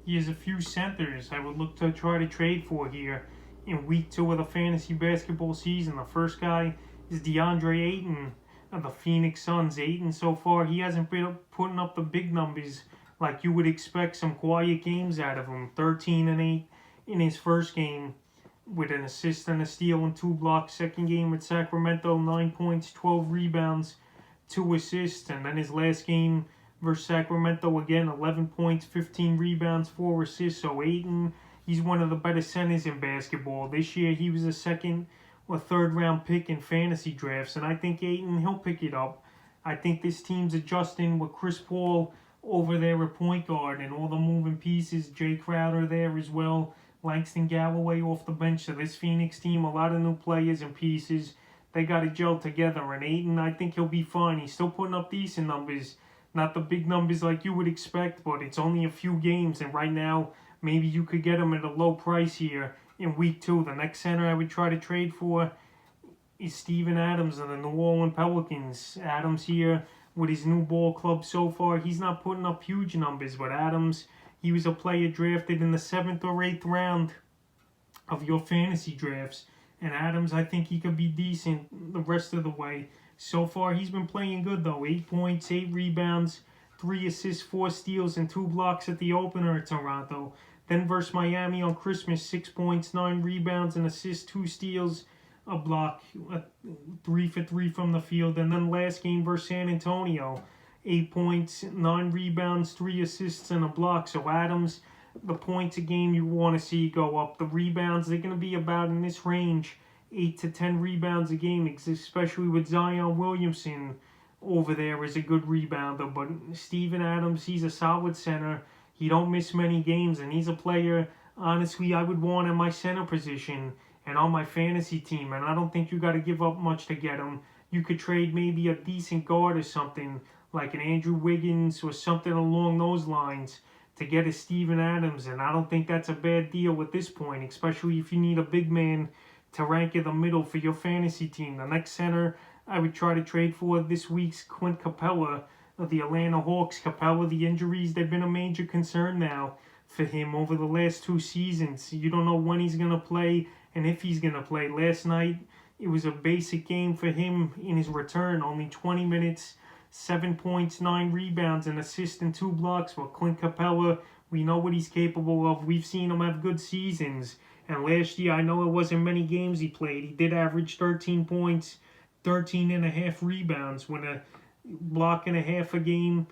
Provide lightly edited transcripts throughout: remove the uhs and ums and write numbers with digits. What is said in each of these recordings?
He has a few centers I would look to try to trade for here in week 2 of the fantasy basketball season. The first guy is Deandre Ayton of the Phoenix Suns. Ayton so far, he hasn't been putting up the big numbers like you would expect some quiet games out of him. 13 and 8 in his first game with an assist and a steal and 2 blocks. Second game with Sacramento, 9 points, 12 rebounds, 2 assists. And then his last game versus Sacramento, again, 11 points, 15 rebounds, 4 assists. So Ayton, he's one of the better centers in basketball. This year, he was a second or third round pick in fantasy drafts. And I think Ayton, he'll pick it up. I think this team's adjusting with Chris Paul over there at point guard and all the moving pieces. Jay Crowder there as well. Langston Galloway off the bench. So this Phoenix team, a lot of new players and pieces. They got to gel together. And Ayton, I think he'll be fine. He's still putting up decent numbers. Not the big numbers like you would expect, but it's only a few games. And right now, maybe you could get him at a low price here in week 2. The next center I would try to trade for is Steven Adams of the New Orleans Pelicans. Adams here with his new ball club so far, he's not putting up huge numbers, but Adams, he was a player drafted in the 7th or 8th round of your fantasy drafts. And Adams, I think he could be decent the rest of the way. So far, he's been playing good, though. 8 points, 8 rebounds, 3 assists, 4 steals, and 2 blocks at the opener at Toronto. Then versus Miami on Christmas, 6 points, 9 rebounds, an assist, 2 steals, a block, 3 for 3 from the field. And then last game versus San Antonio, 8 points, 9 rebounds, 3 assists, and a block. So Adams, the points a game you want to see go up. The rebounds, they're going to be about in this range, 8 to 10 rebounds a game, especially with Zion Williamson over there as a good rebounder. But Steven Adams, he's a solid center. He don't miss many games, and he's a player, honestly, I would want in my center position and on my fantasy team. And I don't think you got to give up much to get him. You could trade maybe a decent guard or something, like an Andrew Wiggins or something along those lines, to get a Steven Adams. And I don't think that's a bad deal at this point, especially if you need a big man to rank in the middle for your fantasy team. The next center I would try to trade for this week's Clint Capela of the Atlanta Hawks. Capela, the injuries, they've been a major concern now for him over the last 2 seasons. You don't know when he's going to play and if he's going to play. Last night, it was a basic game for him in his return. Only 20 minutes, 7 points, 9 rebounds, an assist, and 2 blocks. But Clint Capela, we know what he's capable of. We've seen him have good seasons. And last year, I know it wasn't many games he played. He did average 13 points, 13 and a half rebounds, with a block and a half a game,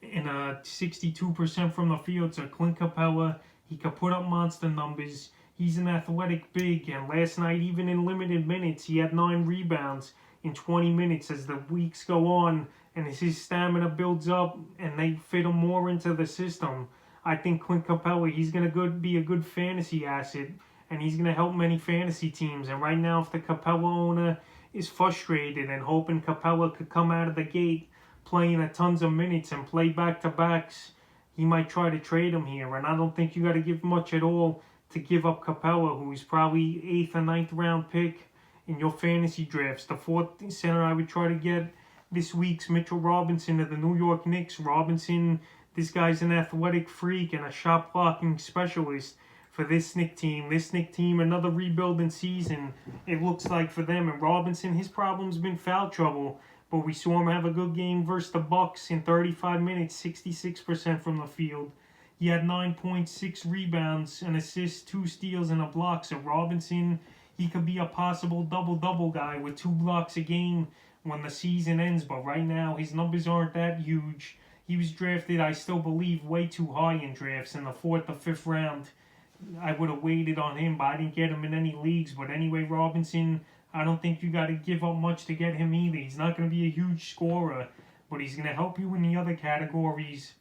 and 62% from the field. So Clint Capela, he could put up monster numbers. He's an athletic big, and last night, even in limited minutes, he had 9 rebounds in 20 minutes. As the weeks go on and as his stamina builds up and they fit him more into the system, I think Clint Capela, he's going to be a good fantasy asset, and he's going to help many fantasy teams. And right now, if the Capela owner is frustrated and hoping Capela could come out of the gate playing a tons of minutes and play back-to-backs, he might try to trade him here. And I don't think you got to give much at all to give up Capela, who's probably 8th or 9th round pick in your fantasy drafts. The 4th center I would try to get this week's Mitchell Robinson of the New York Knicks. Robinson, this guy's an athletic freak and a shot blocking specialist for this Knicks team. This Knicks team, another rebuilding season, it looks like, for them. And Robinson, his problem's been foul trouble, but we saw him have a good game versus the Bucks in 35 minutes, 66% from the field. He had 9.6 rebounds, an assist, 2 steals, and a block. So Robinson, he could be a possible double-double guy with 2 blocks a game when the season ends. But right now, his numbers aren't that huge. He was drafted, I still believe, way too high in drafts in the 4th or 5th round. I would have waited on him, but I didn't get him in any leagues. But anyway, Robinson, I don't think you got to give up much to get him either. He's not going to be a huge scorer, but he's going to help you in the other categories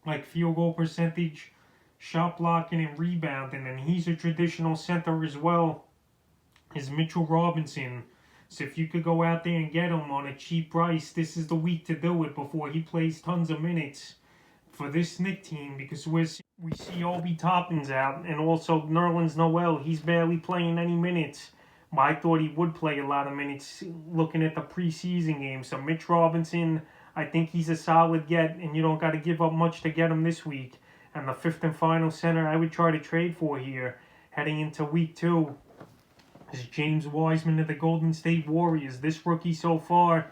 like field goal percentage, shot blocking, and rebounding. And he's a traditional center as well as Mitchell Robinson. So if you could go out there and get him on a cheap price, this is the week to do it before he plays tons of minutes for this Knicks team, because we see Obi Toppin's out, and also Nerlens Noel. He's barely playing any minutes. But I thought he would play a lot of minutes looking at the preseason game. So Mitch Robinson, I think he's a solid get, and you don't got to give up much to get him this week. And the fifth and final center I would try to trade for here, heading into week 2, is James Wiseman of the Golden State Warriors. This rookie so far,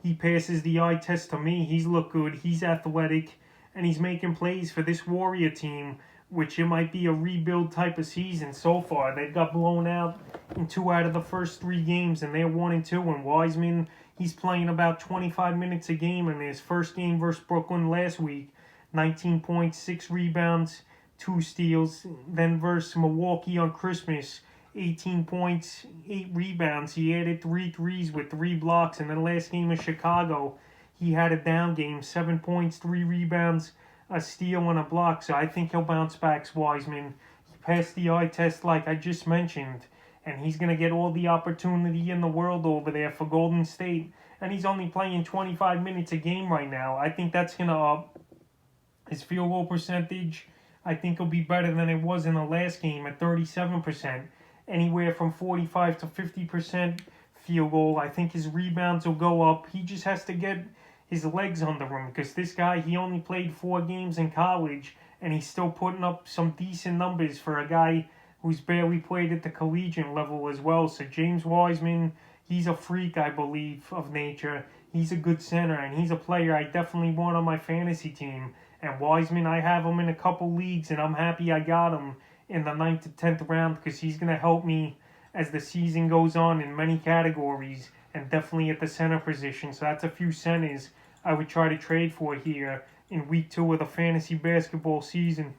he passes the eye test to me. He's looked good, he's athletic, and he's making plays for this Warrior team, which it might be a rebuild type of season so far. They got blown out in 2 out of the first 3 games, and they're 1-2. And Wiseman, he's playing about 25 minutes a game in his first game versus Brooklyn last week. 19 points, 6 rebounds, 2 steals. Then versus Milwaukee on Christmas, 18 points, 8 rebounds. He added 3 threes with 3 blocks. And then last game in Chicago, he had a down game, 7 points, 3 rebounds, a steal and a block. So I think he'll bounce back, Wiseman. He passed the eye test like I just mentioned, and he's going to get all the opportunity in the world over there for Golden State. And he's only playing 25 minutes a game right now. I think that's going to up his field goal percentage. I think it'll be better than it was in the last game at 37%. Anywhere from 45 to 50% field goal. I think his rebounds will go up. He just has to get his legs under him, because this guy, he only played 4 games in college, and he's still putting up some decent numbers for a guy who's barely played at the collegiate level as well. So James Wiseman, he's a freak, I believe, of nature. He's a good center, and he's a player I definitely want on my fantasy team. And Wiseman, I have him in a couple leagues, and I'm happy I got him in the 9th to 10th round, because he's going to help me as the season goes on in many categories, and definitely at the center position. So that's a few centers I would try to trade for here in week 2 of the fantasy basketball season.